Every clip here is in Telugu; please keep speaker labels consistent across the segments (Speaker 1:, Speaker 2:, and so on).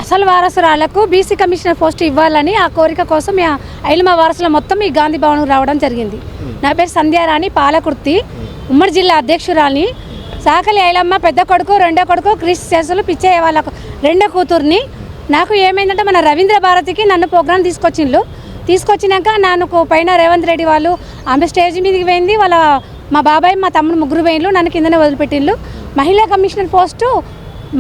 Speaker 1: అసలు వారసురాలకు బీసీ కమిషనర్ పోస్ట్ ఇవ్వాలని ఆ కోరిక కోసం ఐలమ్మ వారసుల మొత్తం ఈ గాంధీ భవన్కు రావడం జరిగింది. నా పేరు సంధ్యారాణి పాలకుర్తి, ఉమ్మడి జిల్లా అధ్యక్షురాలిని. సాకలి ఐలమ్మ పెద్ద కొడుకు, రెండో కొడుకు క్రిస్ చేసులు పిచ్చయ్య వాళ్ళకు రెండో కూతుర్ని. నాకు ఏమైందంటే మన రవీంద్ర భారతికి నన్ను ప్రోగ్రాం తీసుకొచ్చినాక నాకు పైన రేవంత్ రెడ్డి వాళ్ళు ఆమె స్టేజ్ మీదకి పోయింది. మా బాబాయ్ మా తమ్ముడు ముగ్గురు పోయిన్లు, నన్ను కిందనే వదిలిపెట్టిండ్లు. మహిళా కమిషనర్ పోస్టు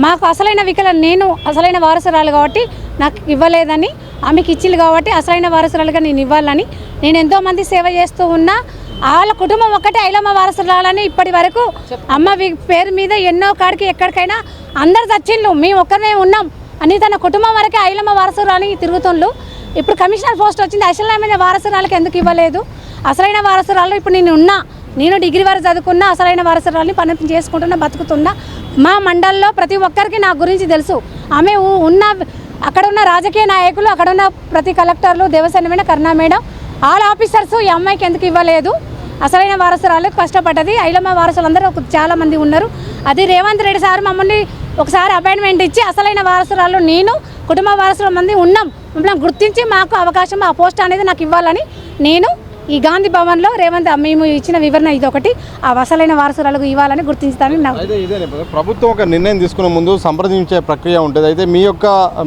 Speaker 1: మాకు అసలైన నేను అసలైన వారసురాలు కాబట్టి నాకు ఇవ్వలేదని, ఆమెకి ఇచ్చింది కాబట్టి అసలైన వారసురాలుగా నేను ఇవ్వాలని నేను ఎంతోమంది సేవ చేస్తూ ఉన్నా. వాళ్ళ కుటుంబం ఒక్కటే ఐలమ్మ వారసురాలని ఇప్పటి వరకు అమ్మ పేరు మీద ఎన్నో కాడికి ఎక్కడికైనా అందరు చచ్చిండ్లు, మేము ఒక్కరినే ఉన్నాం అని తన కుటుంబం వరకే ఐలమ్మ వారసురాలని తిరుగుతుండ్లు. ఇప్పుడు కమిషనర్ పోస్ట్ వచ్చింది, అసలైన వారసురాలకు ఎందుకు ఇవ్వలేదు? అసలైన వారసురాలు ఇప్పుడు నేను డిగ్రీ వరకు చదువుకున్నా, అసలైన వారసురాలని పని చేసుకుంటున్నా, బతుకుతున్నా. మా మండల్లో ప్రతి ఒక్కరికి నా గురించి తెలుసు. ఆమె అక్కడ ఉన్న రాజకీయ నాయకులు, అక్కడ ఉన్న ప్రతి కలెక్టర్లు, దేవసేన మేడం, కరుణా మేడం, ఆల్ ఆఫీసర్స్ ఈ అమ్మాయికి ఎందుకు ఇవ్వలేదు? అసలైన వారసురాలకు కష్టపడ్డది. ఐలమ్మ వారసులందరూ చాలామంది ఉన్నారు. అది రేవంత్ రెడ్డి సార్ మమ్మల్ని ఒకసారి అపాయింట్మెంట్ ఇచ్చి అసలైన వారసురాలు నేను కుటుంబ వారసుల మంది ఉన్నాం, మమ్మల్ని గుర్తించి మాకు అవకాశం ఆ పోస్ట్ అనేది నాకు ఇవ్వాలని నేను ఈ గాంధీ భవన్లో రేవంత్ మేము ఇచ్చిన వివరణ ఇదొకటి, ఆ అసలైన వారసురాలకు ఇవ్వాలని గుర్తించుతానని నాకు.
Speaker 2: ప్రభుత్వం ఒక నిర్ణయం తీసుకునే ముందు సంప్రదించే ప్రక్రియ ఉంటుంది. అయితే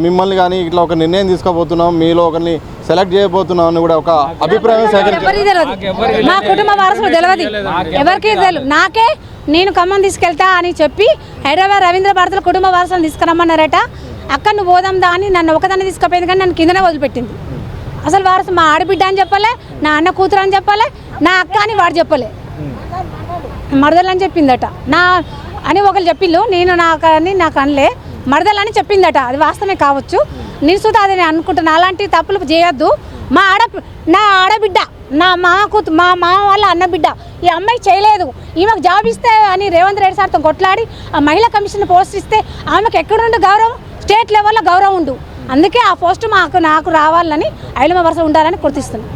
Speaker 2: మిమ్మల్ని కానీ ఇట్లా ఒక నిర్ణయం తీసుకోబోతున్నాం, మీలో ఒకరిని సెలెక్ట్ చేయబోతున్నాం అని కూడా ఒక అభిప్రాయం
Speaker 1: తెలియదు. మా కుటుంబ వారసులు తెలియదు, ఎవరికి తెలియదు. నాకే నేను ఖమ్మం తీసుకెళ్తా అని చెప్పి హైదరాబాద్ రవీంద్ర భారతుల కుటుంబ వారసులను తీసుకురమ్మన్నారట. అక్కడ నువ్వు పోదాందా అని నన్ను ఒకదాన్ని తీసుకుపోయింది, కానీ నన్ను కిందనే వదిలిపెట్టింది. అసలు వారసు మా ఆడబిడ్డ అని చెప్పలే, నా అన్న కూతురు అని చెప్పలే, నా అక్క అని వాడు చెప్పలే, మరదలు అని చెప్పిందట. అని ఒకరు చెప్పిండు, నాకు అనలే, మరదలు అని చెప్పిందట. అది వాస్తవమే కావచ్చు, నేను సుతా అది అనుకుంటున్నా. అలాంటి తప్పులు చేయొద్దు. నా ఆడబిడ్డ, మా మామ వాళ్ళ అన్న బిడ్డ ఈ అమ్మాయి చేయలేదు. ఈమెకు జాబ్ ఇస్తే అని రేవంత్ రెడ్డి సార్తో కొట్లాడి ఆ మహిళా కమిషన్ పోస్ట్ ఇస్తే ఆమెకు ఎక్కడుండు గౌరవం? స్టేట్ లెవెల్లో గౌరవం ఉండు. అందుకే ఆ పోస్ట్ నాకు రావాలని ఐలమ్మ వరుస ఉండాలని గుర్తిస్తున్నాను.